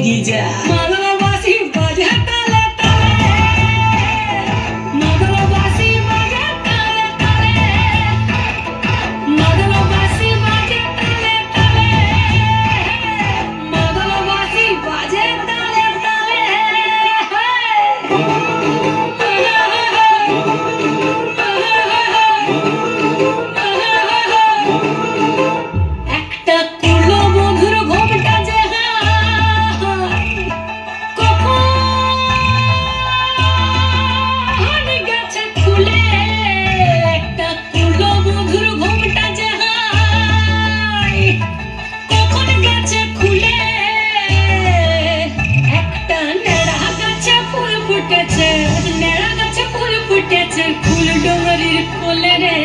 Giza Madla বাসি বাজে তালে তালে মাদলা বাসি বাজে তালে তালে মাদলা বাসি বাজে তালে তালে মাদলা বাসি বাজে তালে তালে একটা কুলো মধুর ঘোমটা যে কখন গেছে খুলে একটা কুলো মধুর ঘোমটা যে কখন গেছে খুলে একটা নেড়া গাছে ফুল ফুটেছে নেড়া গাছে ফুল ফুটেছে ফুল ডোঙরির কোলে রে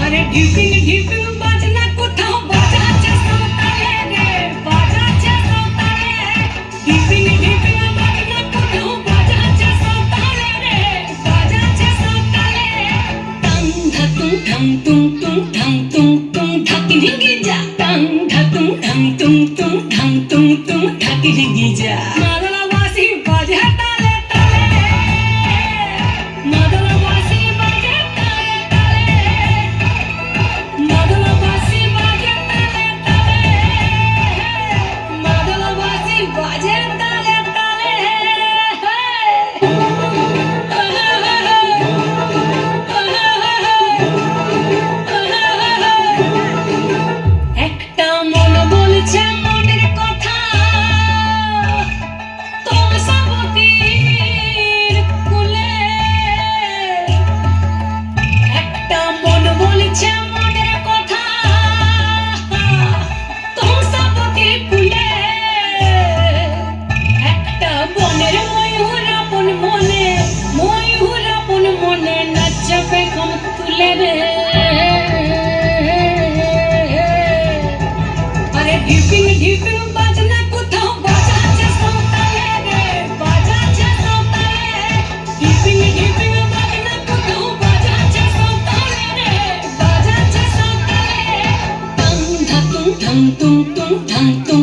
আরে ঢিপিং ঢিপিং বাজনা কোথাও বাজাচ্ছে সৌতালে রে বাজাচ্ছে সৌতালে ঢিপিং ঢিপিং বাজনা কোথাও বাজাচ্ছে সৌতালে রে বাজাচ্ছে সৌতালে টাং ধাতুং ঠাং তুং তুং ঠাং তুং তুং ঢাকি ঢিঙ্গি যা টাং ধাতুং ঠাং তুং তুং ঠাং তুং তুং ঢাকি ঢিঙ্গি যা মাদলা বাসি বাজে তালে তালে মাদলা বাসি বাজে তালে তালে মাদলা বাসি বাজে তালে তালে মাদলা বাসি বাজে তালে তালে একটা মন বলছে মনের কথা তমসাবতীর কুলে একটা মন বলছে মনের কথা তমসাবতীর কুলে একটা বনের ময়ূর আপন মনে নাচবে কম তুলে রে আরে ঢিপিং ঢিপিং বাজনা কোথাও বাজাচ্ছে সৌতালে রে বাজাচ্ছে সৌতালে ঢিপিং ঢিপিং বাজনা কোথাও বাজাচ্ছে সৌতালে রে বাজাচ্ছে সৌতালে টাং ধাতুং ঠাং তুং তুং ঠাং তুং